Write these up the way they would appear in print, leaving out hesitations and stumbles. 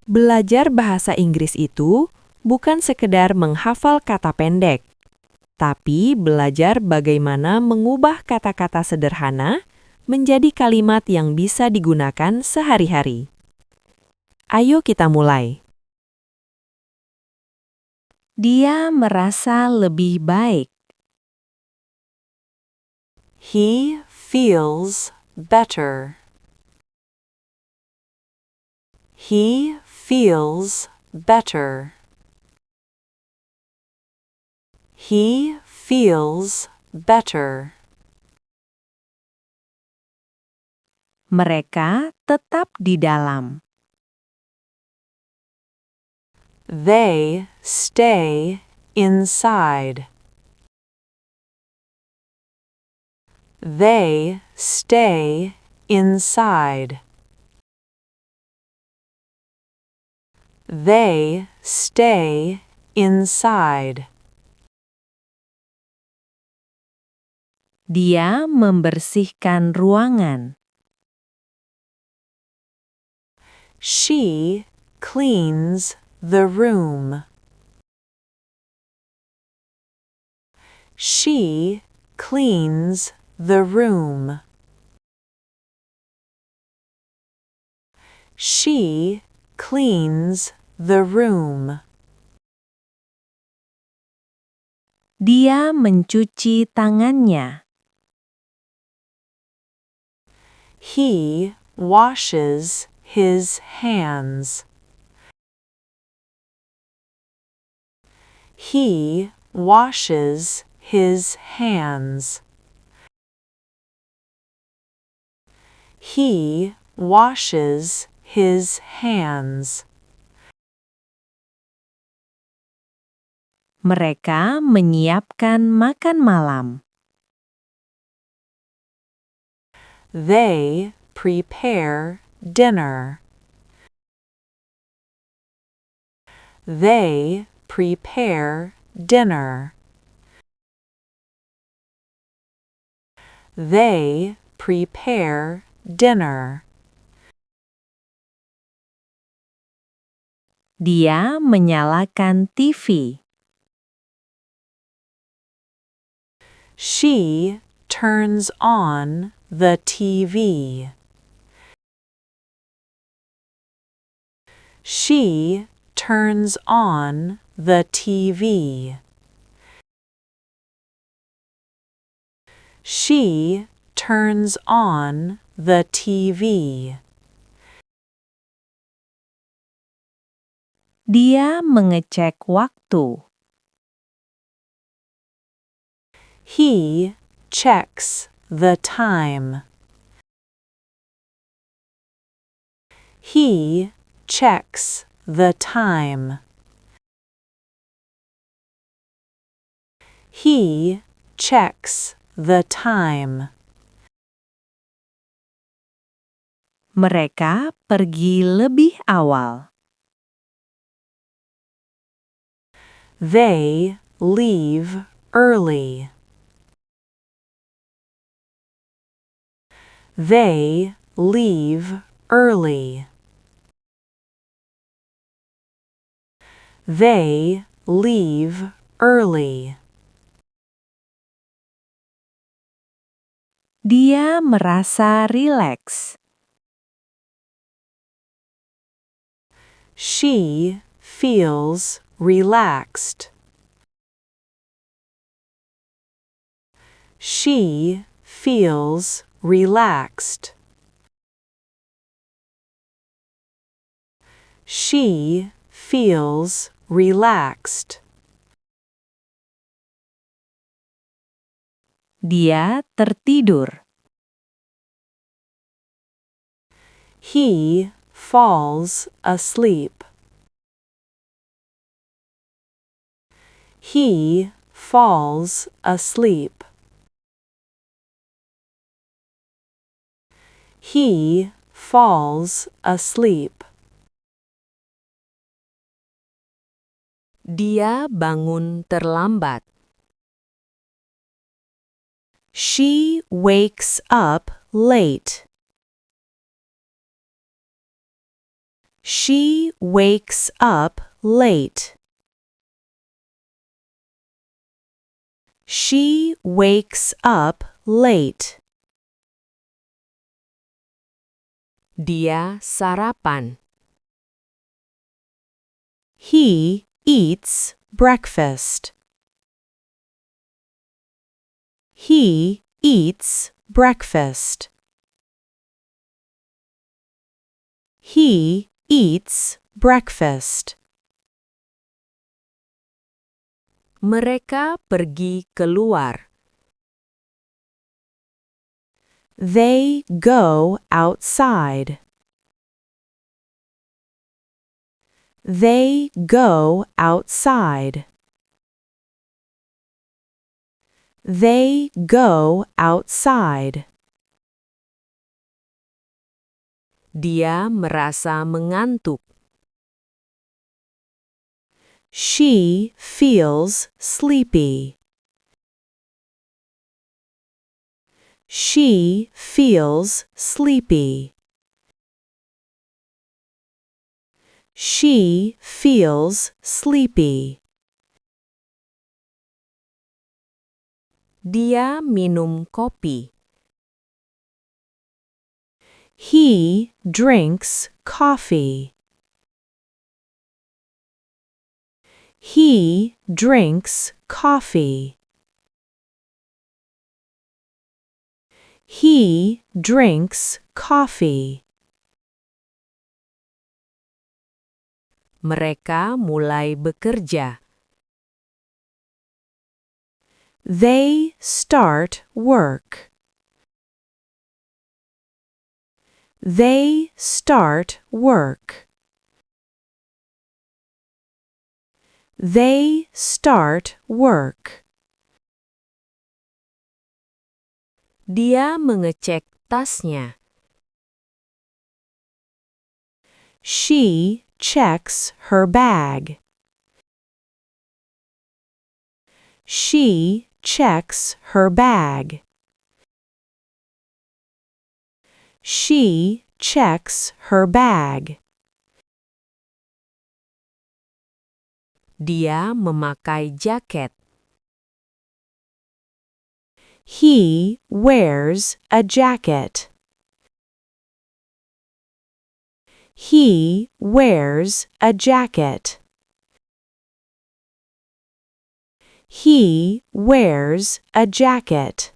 Belajar bahasa Inggris itu bukan sekedar menghafal kata pendek, tapi belajar bagaimana mengubah kata-kata sederhana menjadi kalimat yang bisa digunakan sehari-hari. Ayo kita mulai. Dia merasa lebih baik. He feels better. He feels better. He feels better. Mereka tetap di dalam. They stay inside. They stay inside. They stay inside. Dia membersihkan ruangan. She cleans the room. She cleans the room. She cleans the room. Dia mencuci tangannya. He washes his hands. He washes his hands. He washes his hands. Mereka menyiapkan makan malam. They prepare dinner. They prepare dinner. They prepare dinner. Dia menyalakan TV. She turns on the TV. She turns on the TV. She turns on the TV. Dia mengecek waktu. He checks the time. He checks the time. He checks the time. Mereka pergi lebih awal. They leave early. They leave early. They leave early. Dia merasa rileks. She feels relaxed. She feels relaxed. She feels relaxed. Dia tertidur. He falls asleep. He falls asleep. He falls asleep. Dia bangun terlambat. She wakes up late. She wakes up late. She wakes up late. Dia sarapan. He eats breakfast. He eats breakfast. He eats breakfast. Mereka pergi keluar. They go outside. They go outside. They go outside. Dia merasa mengantuk. She feels sleepy. She feels sleepy. She feels sleepy. Dia minum kopi. He drinks coffee. He drinks coffee. He drinks coffee. Mereka mulai bekerja. They start work. They start work. They start work. Dia mengecek tasnya. She checks her bag. She checks her bag. She checks her bag. Dia memakai jaket. He wears a jacket. He wears a jacket. He wears a jacket.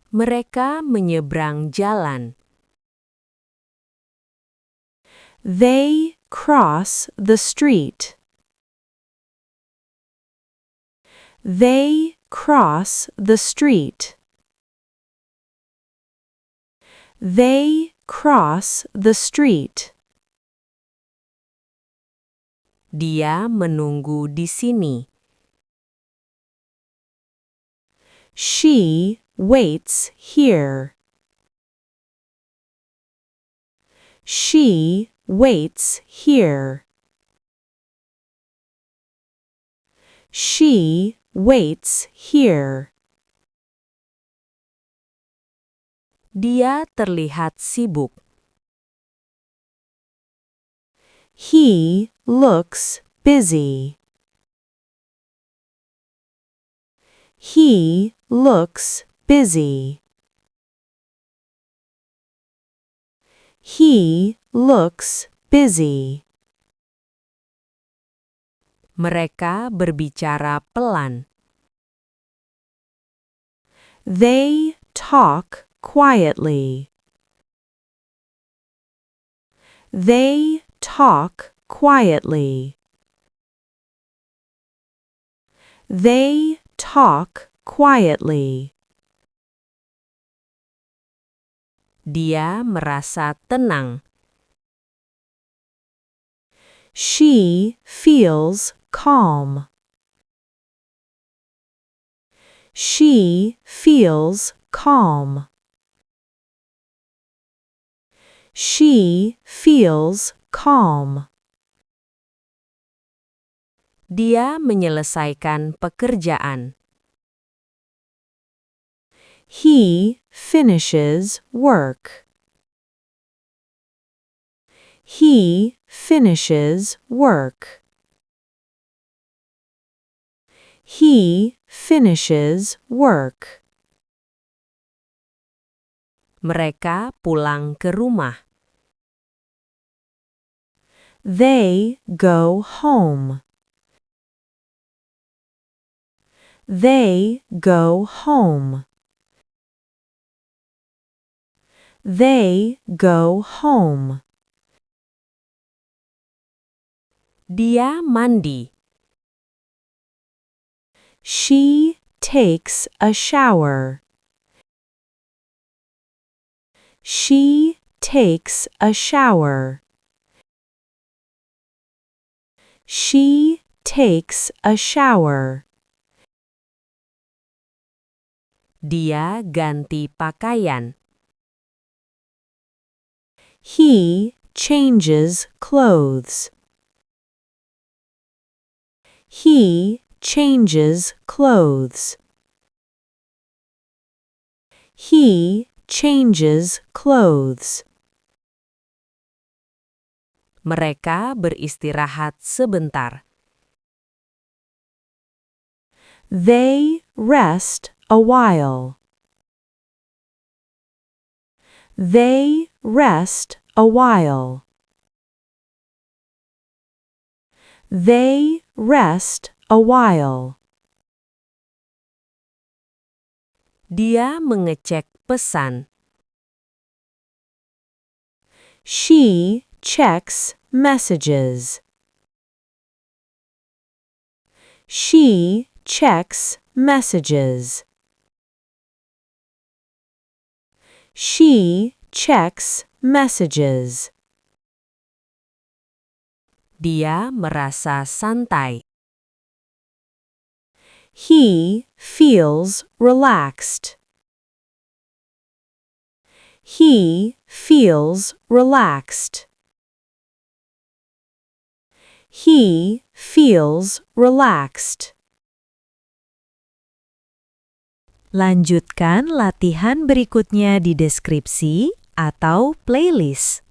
Mereka menyeberang jalan. They cross the street. They cross the street. They cross the street. Dia menunggu di sini. She waits here. She waits here. She waits here. Dia terlihat sibuk. He looks busy. He looks busy. He looks busy. Mereka berbicara pelan. They talk quietly. They talk quietly. They talk quietly. Dia merasa tenang. She feels calm. She feels calm. She feels calm. Dia menyelesaikan pekerjaan. He finishes work. He finishes work. He finishes work. Mereka pulang ke rumah. They go home. They go home. They go home. Dia mandi. She takes a shower. She takes a shower. She takes a shower. Dia ganti pakaian. He changes clothes. He changes clothes. He changes clothes. Mereka beristirahat sebentar. They rest a while. They rest a while. They rest a while. Dia mengecek pesan. She checks messages. She checks messages. She checks messages. Dia merasa santai. He feels relaxed. He feels relaxed. He feels relaxed. Lanjutkan latihan berikutnya di deskripsi atau playlist.